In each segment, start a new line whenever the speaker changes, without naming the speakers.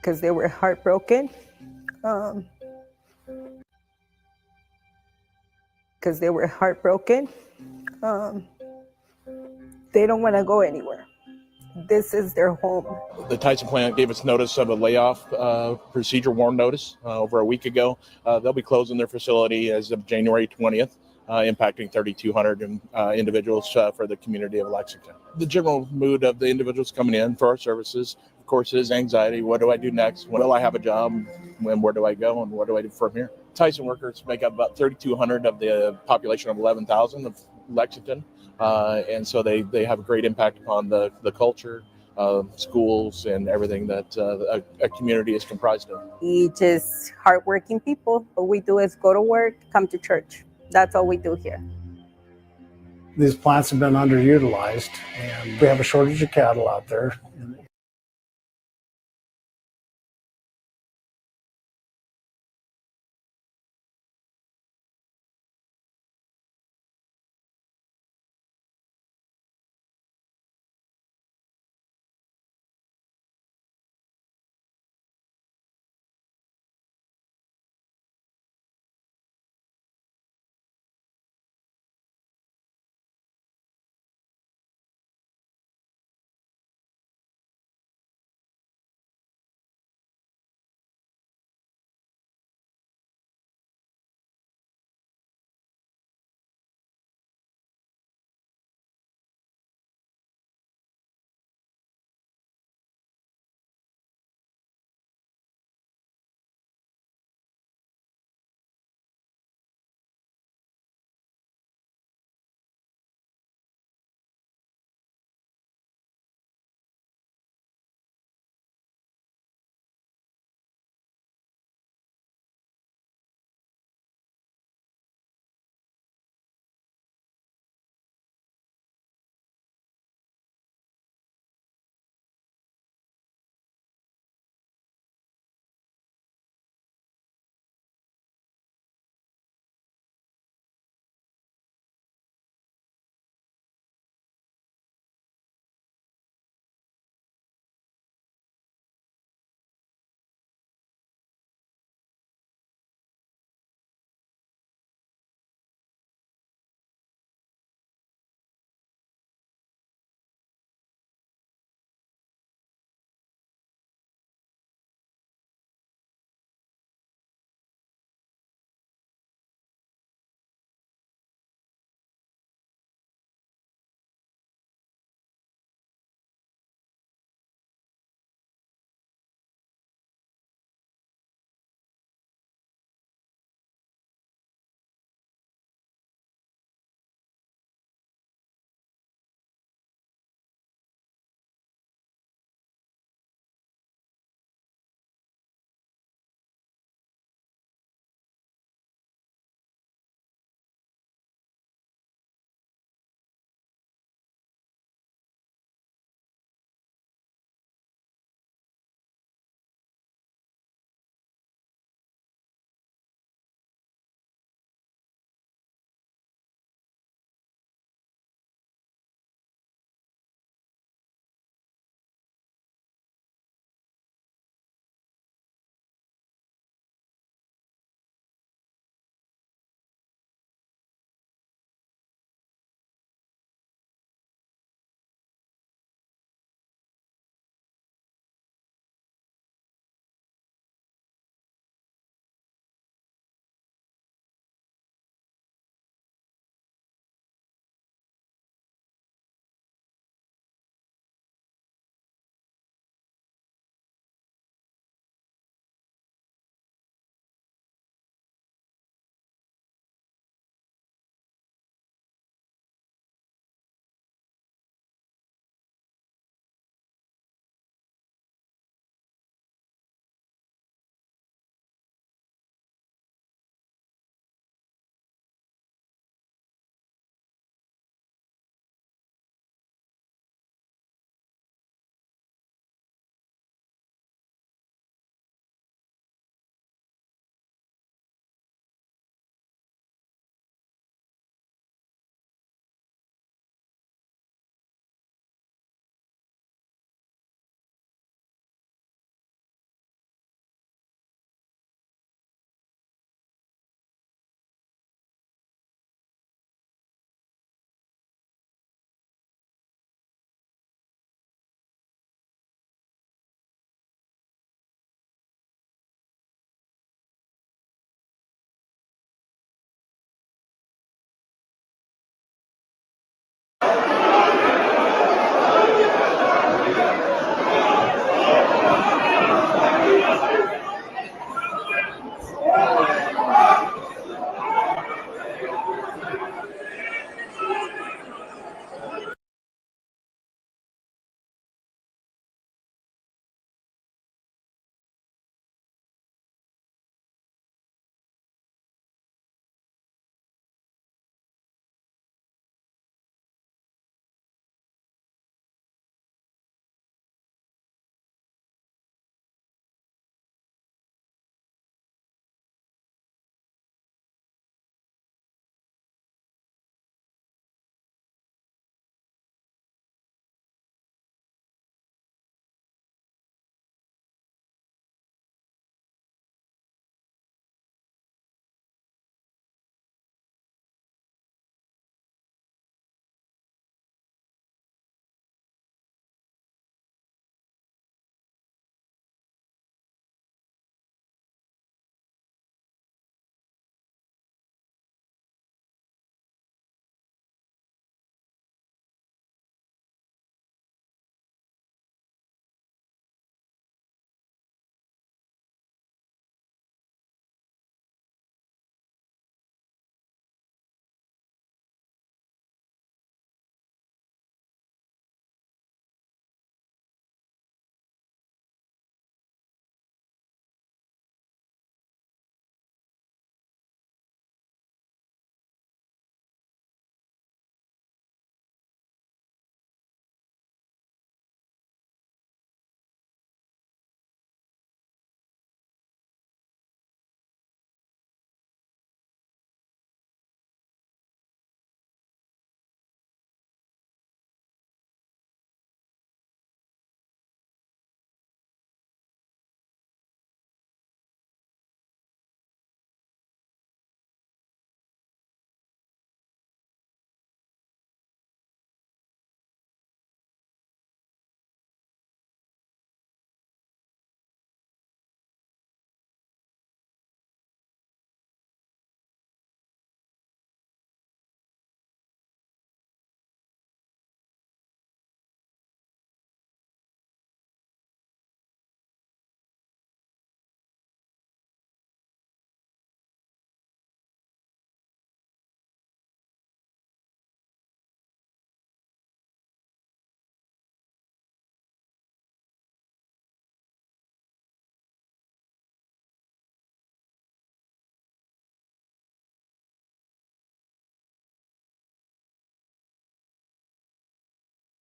because they were heartbroken. Because they were heartbroken. They don't want to go anywhere. This is their home.
The Tyson plant gave us notice of a layoff procedure warn notice over a week ago. They'll be closing their facility as of January 20th, impacting 3,200 individuals for the community of Lexington. The general mood of the individuals coming in for our services, of course, is anxiety. What do I do next? Will I have a job? Where do I go? And what do I do from here? Tyson workers make up about 3,200 of the population of 11,000 of Lexington. And so they have a great impact upon the culture, schools, and everything that a community is comprised of.
We just hardworking people. What we do is go to work, come to church. That's all we do here.
These plants have been underutilized, and we have a shortage of cattle out there.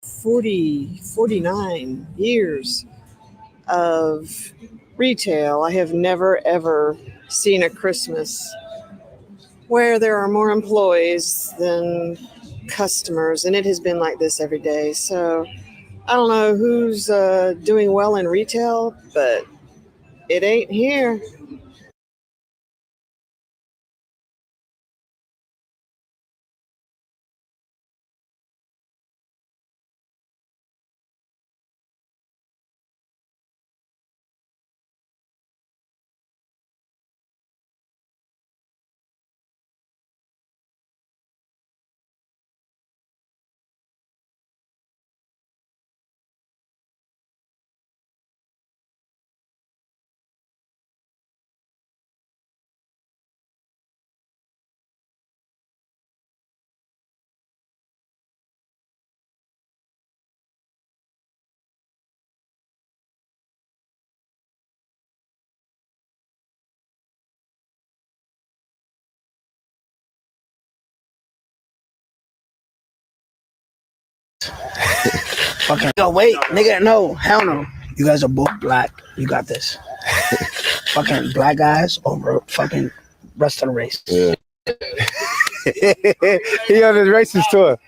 49 years of retail, I have never ever seen a Christmas where there are more employees than customers, and it has been like this every day. So I don't know who's doing well in retail, but it ain't here.
Fucking yo, wait, nigga, no, hell no. You guys are both black. You got this. Fucking black guys over fucking rest of the race. Yeah. He on his racist tour.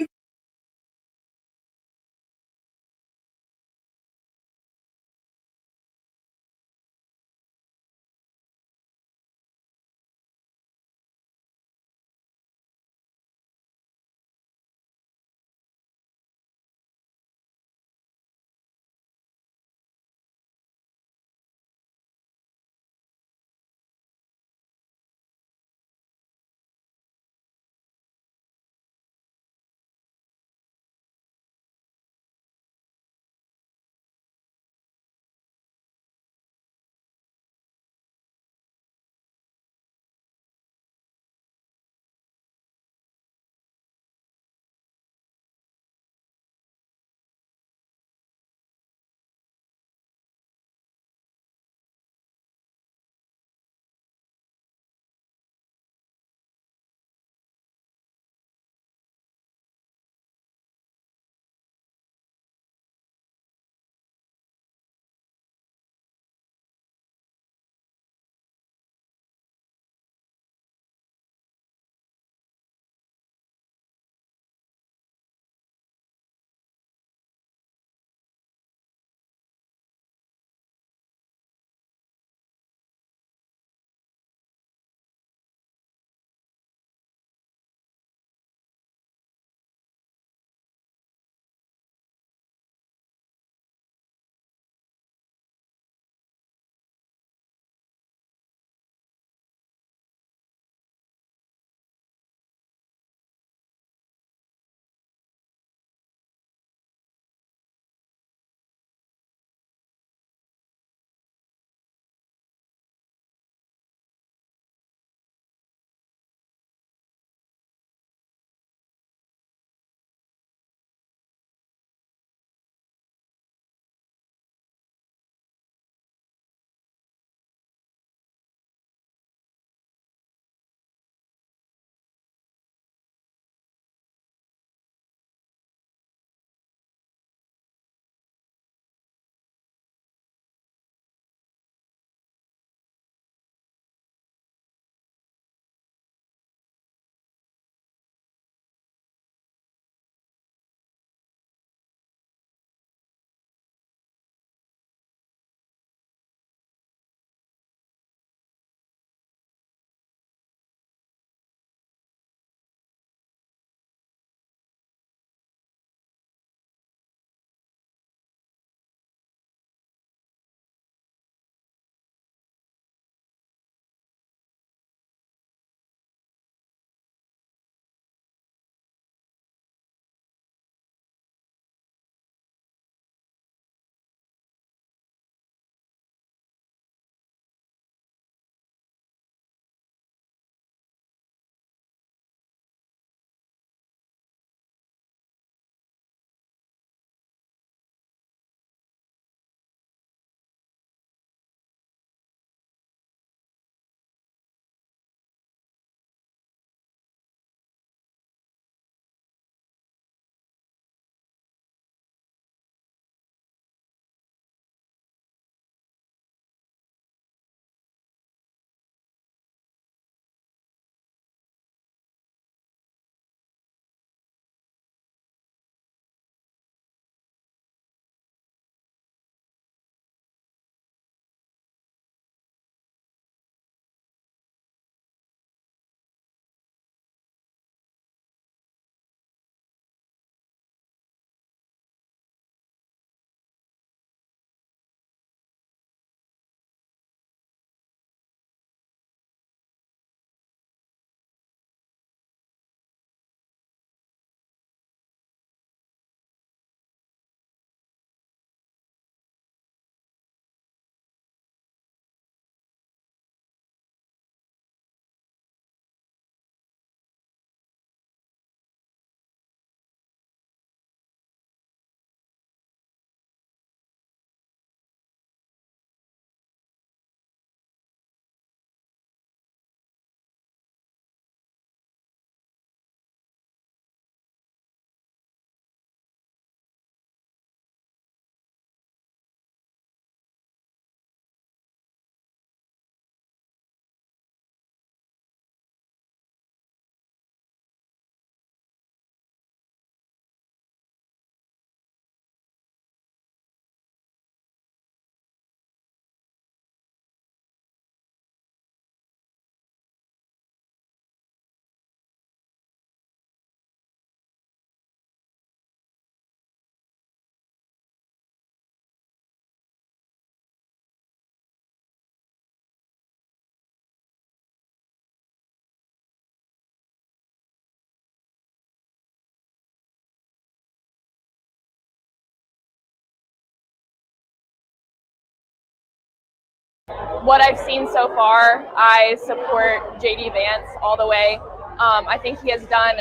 What I've seen so far, I support JD Vance all the way. I think he has done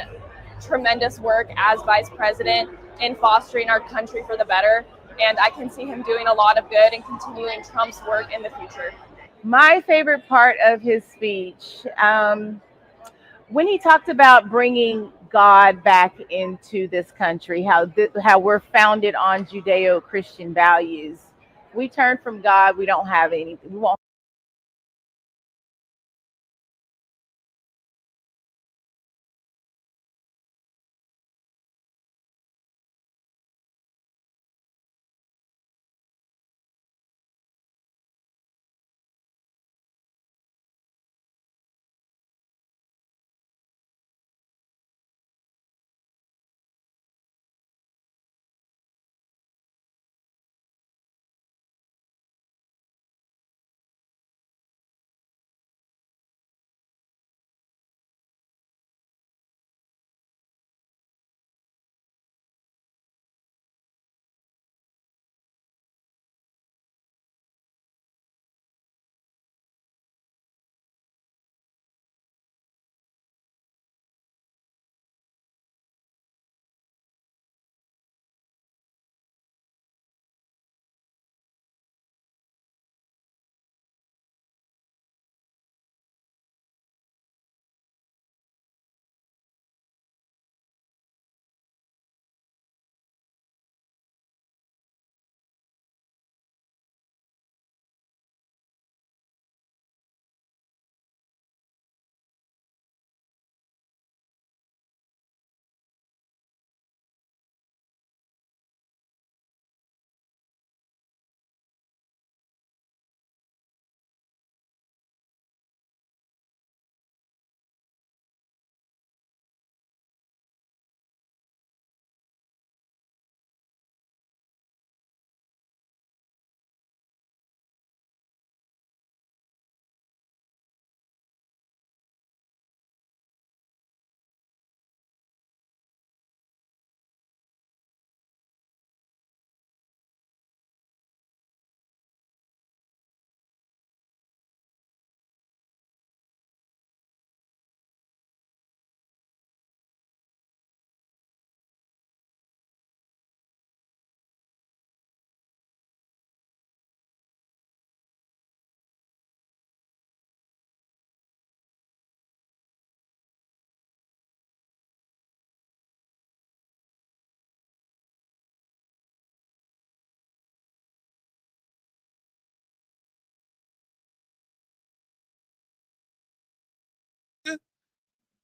tremendous work as vice president in fostering our country for the better, and I can see him doing a lot of good and continuing Trump's work in the future.
My favorite part of his speech, when he talked about bringing God back into this country, how we're founded on Judeo-Christian values. We turn from God, we don't have anything. We won't.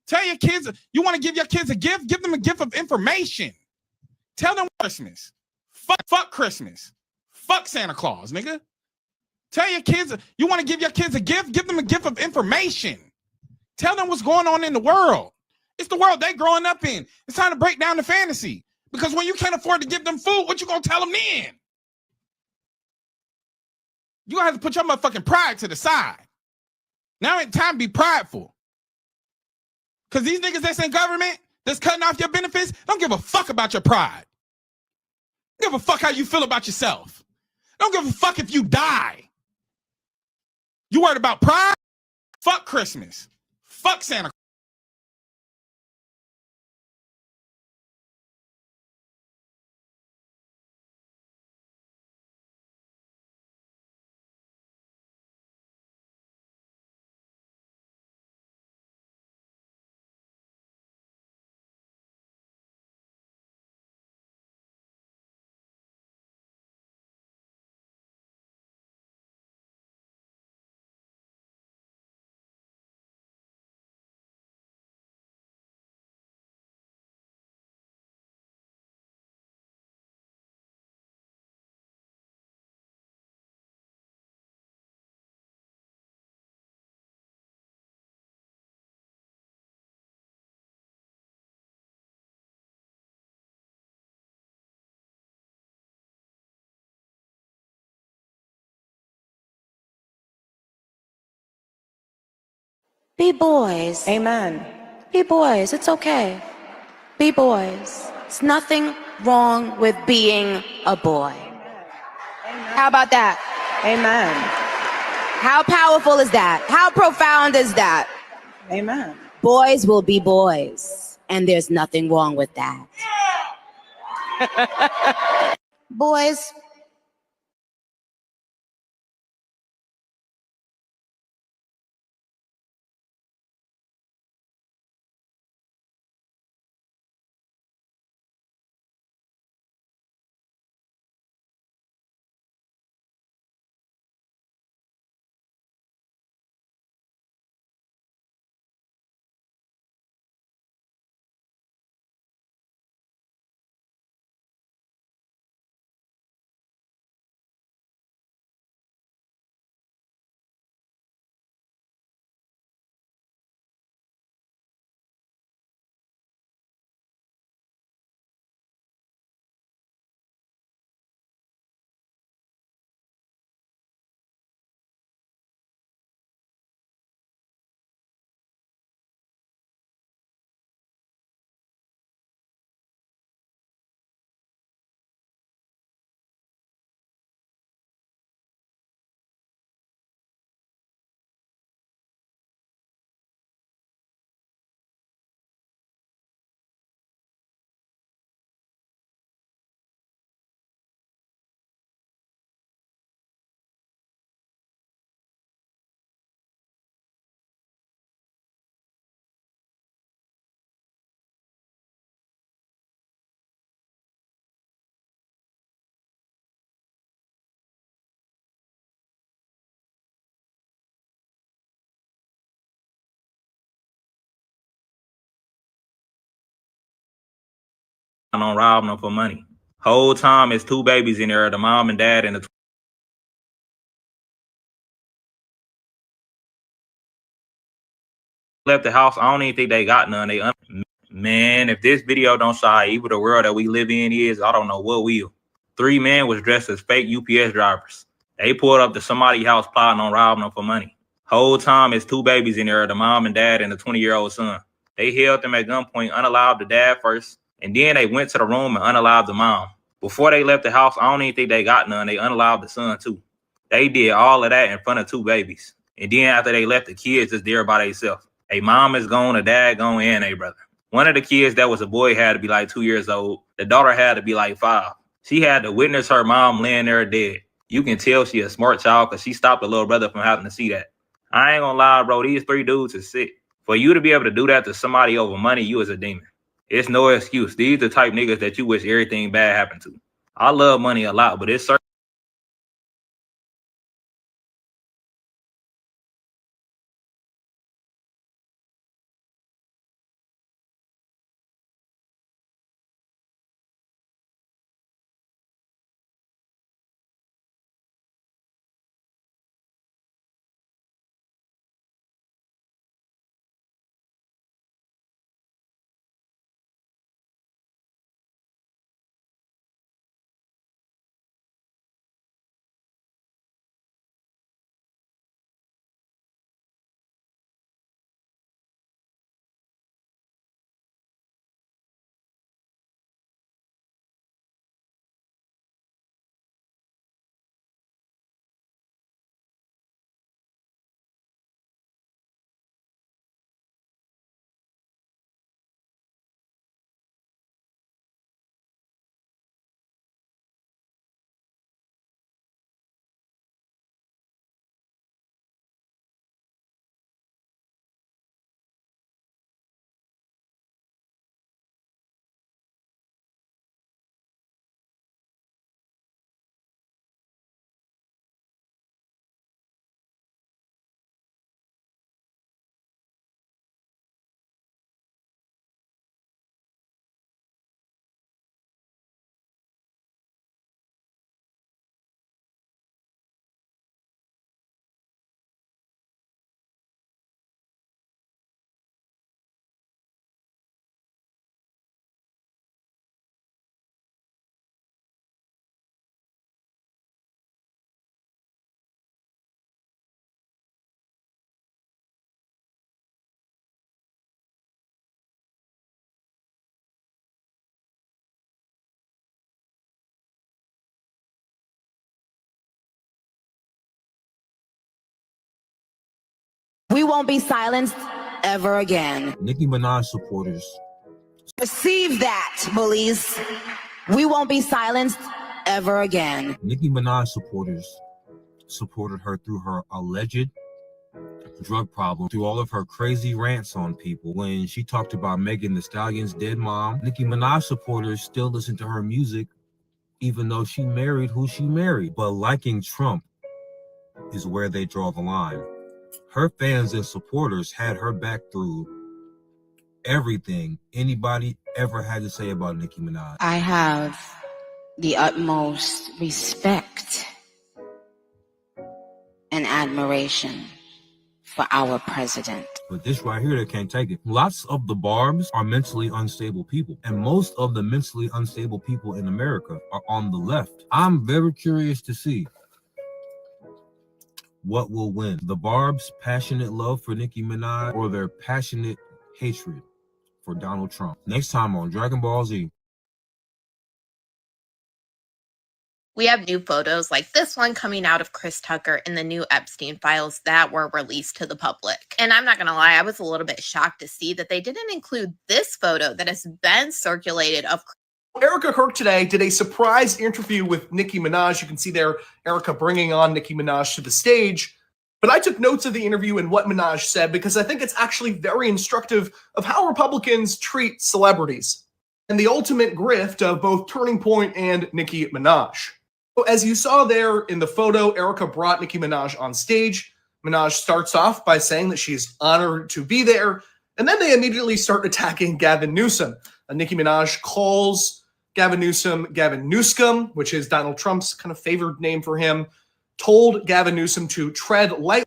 Tell your kids, you want to give your kids a gift, give them a gift of information. Tell them Christmas. Fuck Christmas. Fuck Santa Claus, nigga. Tell your kids, you want to give your kids a gift, give them a gift of information. Tell them what's going on in the world. It's the world they growing up in. It's time to break down the fantasy. Because when you can't afford to give them food, what you gonna tell them then? You gonna have to put your motherfucking pride to the side. Now it's time to be prideful. Because these niggas that's in government, that's cutting off your benefits, don't give a fuck about your pride. Don't give a fuck how you feel about yourself. Don't give a fuck if you die. You worried about pride? Fuck Christmas. Fuck Santa.
Be boys.
Amen.
Be boys. It's okay. Be boys. It's nothing wrong with being a boy. How about that?
Amen.
How powerful is that? How profound is that?
Amen.
Boys will be boys, and there's nothing wrong with that. Boys.
On robbing them for money. Whole time it's two babies in there, the mom and dad and the left the house. I don't even think they got none. Man, if this video don't show how evil the world that we live in is, I don't know what will. 3 men was dressed as fake UPS drivers. They pulled up to somebody's house plotting on robbing them for money. Whole time it's two babies in there, the mom and dad and the 20-year-old son. They held them at gunpoint, unalived the dad first, and then they went to the room and unalived the mom. Before they left the house, I don't even think they got none. They unalived the son too. They did all of that in front of two babies. And then after they left, the kids just there by themselves. A mom is gone, a dad gone, and a brother. One of the kids that was a boy had to be like 2 years old. The daughter had to be like 5. She had to witness her mom laying there dead. You can tell she a smart child because she stopped the little brother from having to see that. I ain't gonna lie, bro. These 3 dudes is sick. For you to be able to do that to somebody over money, you is a demon. It's no excuse. These the type niggas that you wish everything bad happened to. I love money a lot, but it's certain
We won't be silenced ever again.
Nicki Minaj supporters.
Receive that, bullies. We won't be silenced ever again.
Nicki Minaj supporters supported her through her alleged drug problem, through all of her crazy rants on people. When she talked about Megan Thee Stallion's dead mom, Nicki Minaj supporters still listen to her music even though she married who she married. But liking Trump is where they draw the line. Her fans and supporters had her back through everything anybody ever had to say about Nicki Minaj.
I have the utmost respect and admiration for our president.
But this right here, they can't take it. Lots of the Barbs are mentally unstable people, and most of the mentally unstable people in America are on the left. I'm very curious to see what will win. The Barb's passionate love for Nicki Minaj or their passionate hatred for Donald Trump. Next time on Dragon Ball Z.
We have new photos like this one coming out of Chris Tucker in the new Epstein files that were released to the public. And I'm not going to lie, I was a little bit shocked to see that they didn't include this photo that has been circulated of
Erica Kirk today did a surprise interview with Nicki Minaj. You can see there Erica bringing on Nicki Minaj to the stage. But I took notes of the interview and what Minaj said because I think it's actually very instructive of how Republicans treat celebrities and the ultimate grift of both Turning Point and Nicki Minaj. So as you saw there in the photo, Erica brought Nicki Minaj on stage. Minaj starts off by saying that she's honored to be there, and then they immediately start attacking Gavin Newsom. Nicki Minaj calls Gavin Newsom Gavin Newscom, which is Donald Trump's kind of favored name for him, told Gavin Newsom to tread lightly.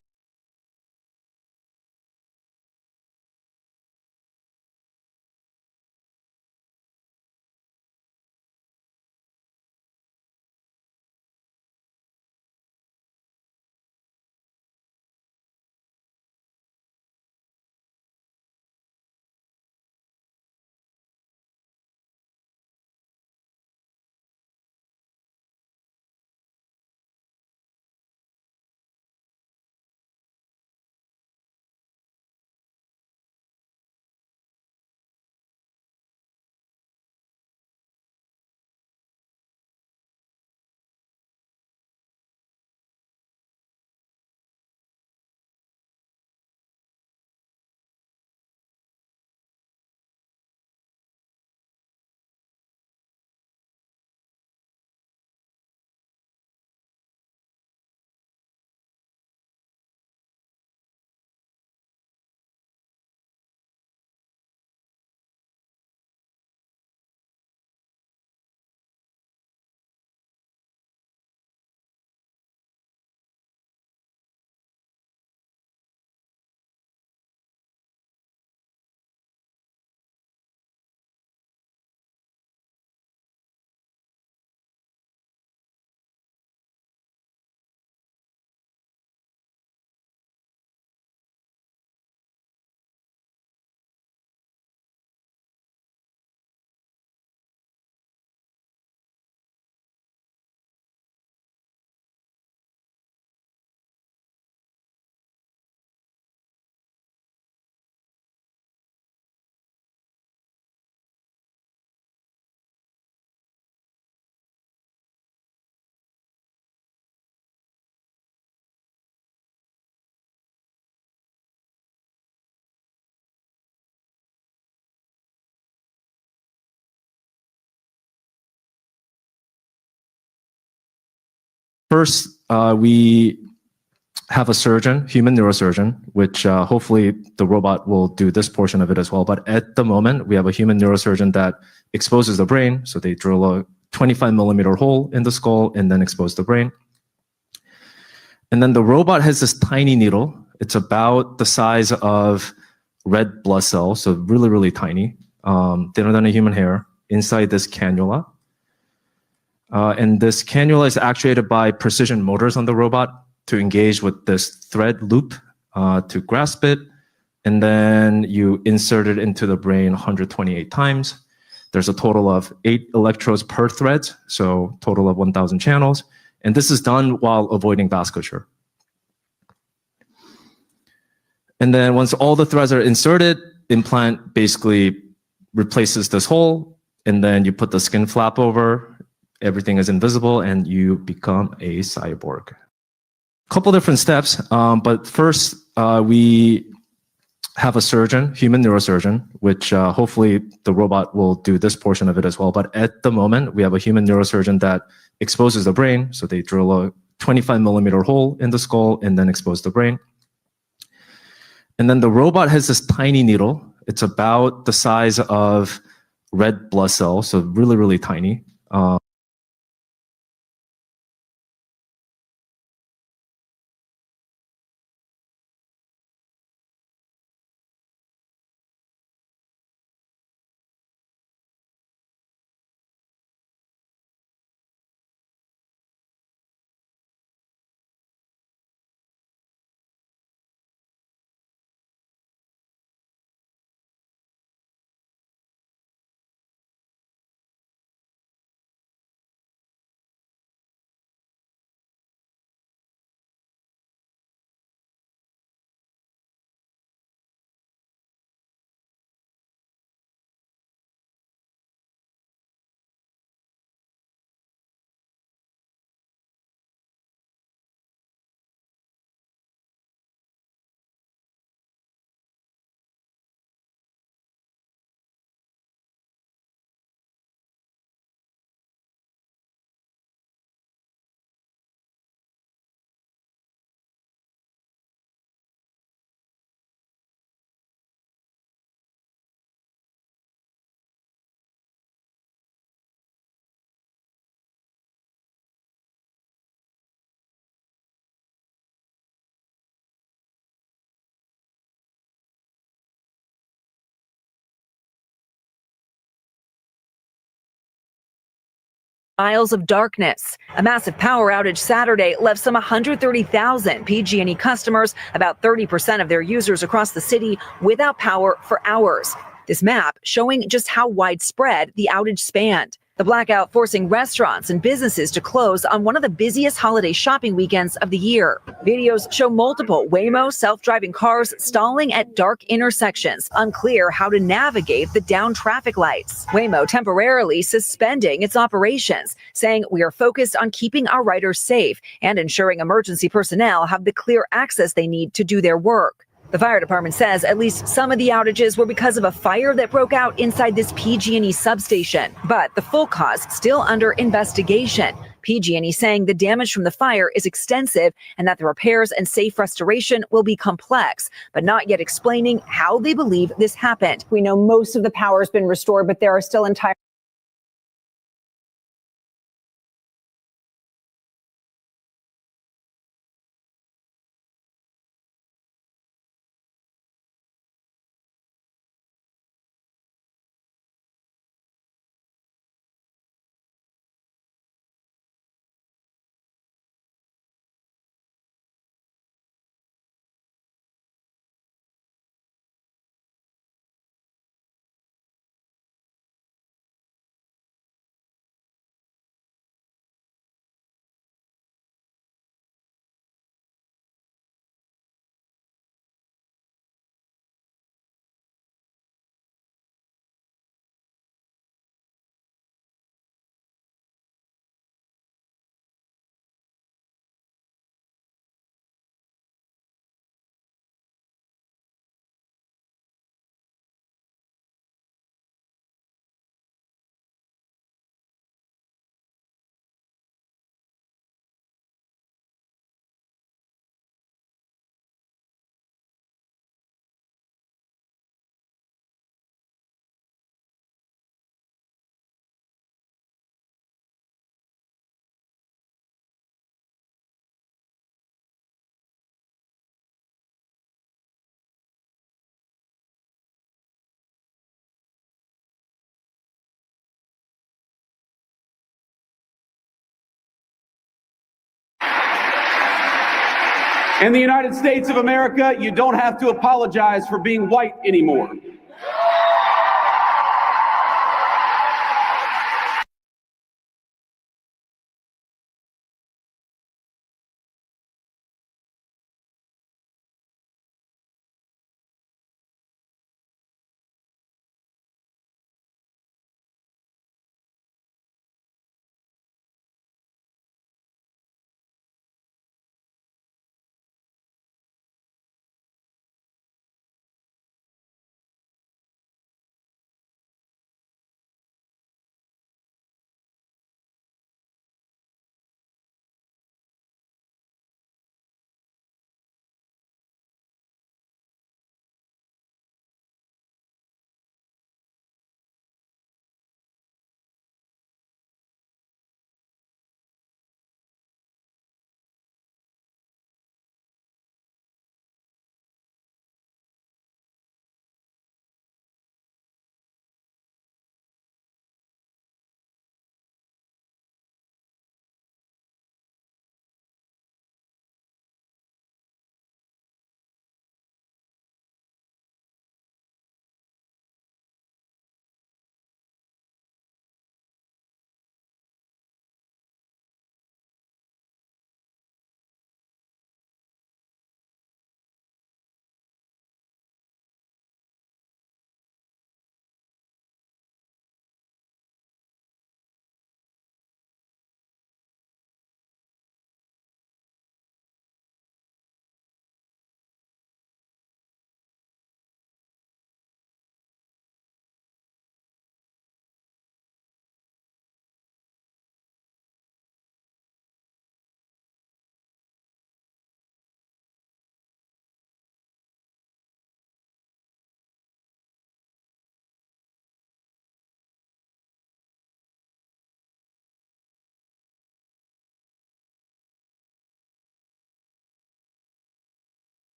First, we have a surgeon, human neurosurgeon, which hopefully the robot will do this portion of it as well. But at the moment, we have a human neurosurgeon that exposes the brain. So they drill a 25mm hole in the skull and then expose the brain. And then the robot has this tiny needle. It's about the size of red blood cells, so really, really tiny, thinner than a human hair, inside this cannula. And this cannula is actuated by precision motors on the robot to engage with this thread loop to grasp it. And then you insert it into the brain 128 times. There's a total of 8 electrodes per thread, so total of 1,000 channels. And this is done while avoiding vasculature. And then once all the threads are inserted, implant basically replaces this hole, and then you put the skin flap over, everything is invisible, and you become a cyborg. Couple different steps, but first we have a surgeon, human neurosurgeon, which hopefully the robot will do this portion of it as well. But at the moment, we have a human neurosurgeon that exposes the brain. So they drill a 25 millimeter hole in the skull and then expose the brain. And then the robot has this tiny needle. It's about the size of red blood cells, so really, really tiny.
Miles of darkness. A massive power outage Saturday left some 130,000 PG&E customers, about 30% of their users across the city, without power for hours. This map showing just how widespread the outage spanned. The blackout forcing restaurants and businesses to close on one of the busiest holiday shopping weekends of the year. Videos show multiple Waymo self-driving cars stalling at dark intersections, unclear how to navigate the down traffic lights. Waymo temporarily suspending its operations, saying we are focused on keeping our riders safe and ensuring emergency personnel have the clear access they need to do their work. The fire department says at least some of the outages were because of a fire that broke out inside this PG&E substation, but the full cause still under investigation. PG&E saying the damage from the fire is extensive and that the repairs and safe restoration will be complex, but not yet explaining how they believe this happened.
We know most of the power has been restored, but there are still entire
In the United States of America, you don't have to apologize for being white anymore.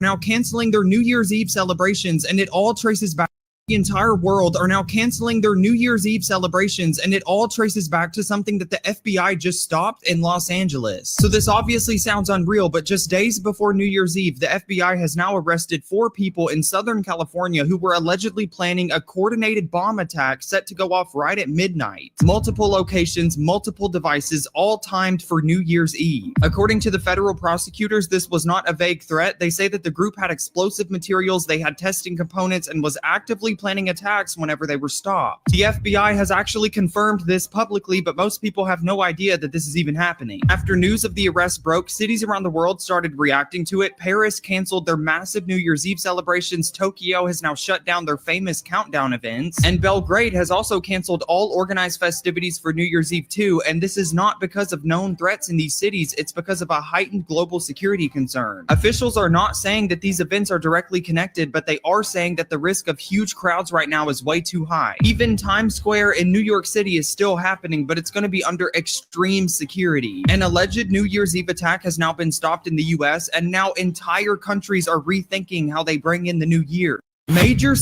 now canceling their New Year's Eve celebrations, and it all traces back. The entire world are now canceling their New Year's Eve celebrations, and it all traces back to something that the FBI just stopped in Los Angeles. So this obviously sounds unreal, but just days before New Year's Eve, the FBI has now arrested 4 people in Southern California who were allegedly planning a coordinated bomb attack set to go off right at midnight. Multiple locations, multiple devices, all timed for New Year's Eve. According to the federal prosecutors, this was not a vague threat. They say that the group had explosive materials, they had testing components, and was actively planning attacks whenever they were stopped. The FBI has actually confirmed this publicly, but most people have no idea that this is even happening. After news of the arrest broke, cities around the world started reacting to it. Paris canceled their massive New Year's Eve celebrations. Tokyo has now shut down their famous countdown events. And Belgrade has also canceled all organized festivities for New Year's Eve too. And this is not because of known threats in these cities. It's because of a heightened global security concern. Officials are not saying that these events are directly connected, but they are saying that the risk of huge crowds right now is way too high. Even Times Square in New York City is still happening, but it's going to be under extreme security. An alleged New Year's Eve attack has now been stopped in the US, and now entire countries are rethinking how they bring in the new year. Major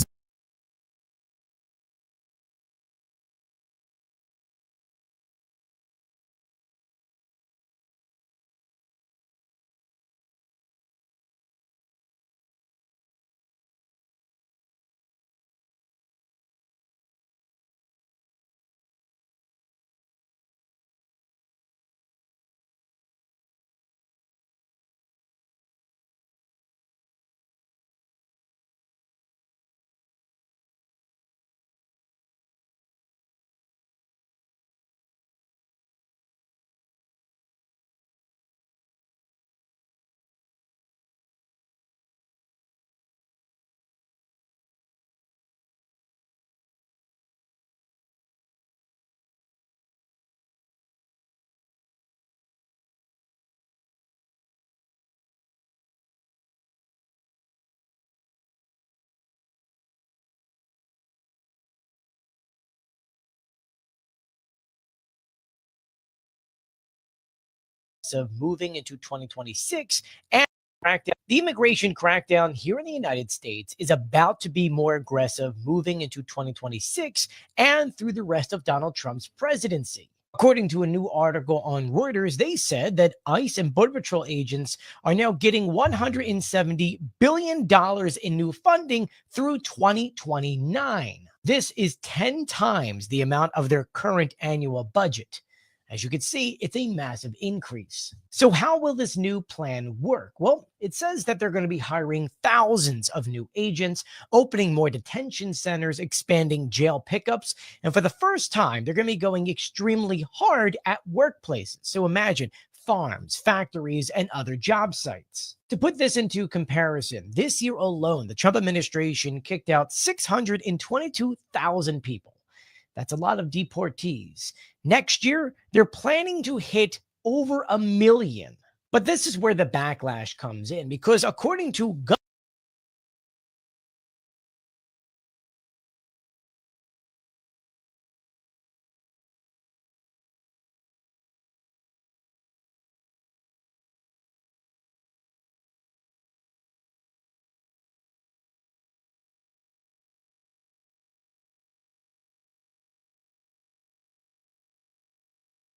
of moving into 2026 and the immigration crackdown here in the United States is about to be more aggressive moving into 2026 and through the rest of Donald Trump's presidency. According to a new article on Reuters, they said that ICE and Border Patrol agents are now getting $170 billion in new funding through 2029. This is 10 times the amount of their current annual budget. As you can see, it's a massive increase. So how will this new plan work? Well, it says that they're going to be hiring thousands of new agents, opening more detention centers, expanding jail pickups, and for the first time, they're going to be going extremely hard at workplaces. So imagine farms, factories, and other job sites. To put this into comparison, this year alone, the Trump administration kicked out 622,000 people. That's a lot of deportees. Next year, they're planning to hit over 1 million. But this is where the backlash comes in, because according to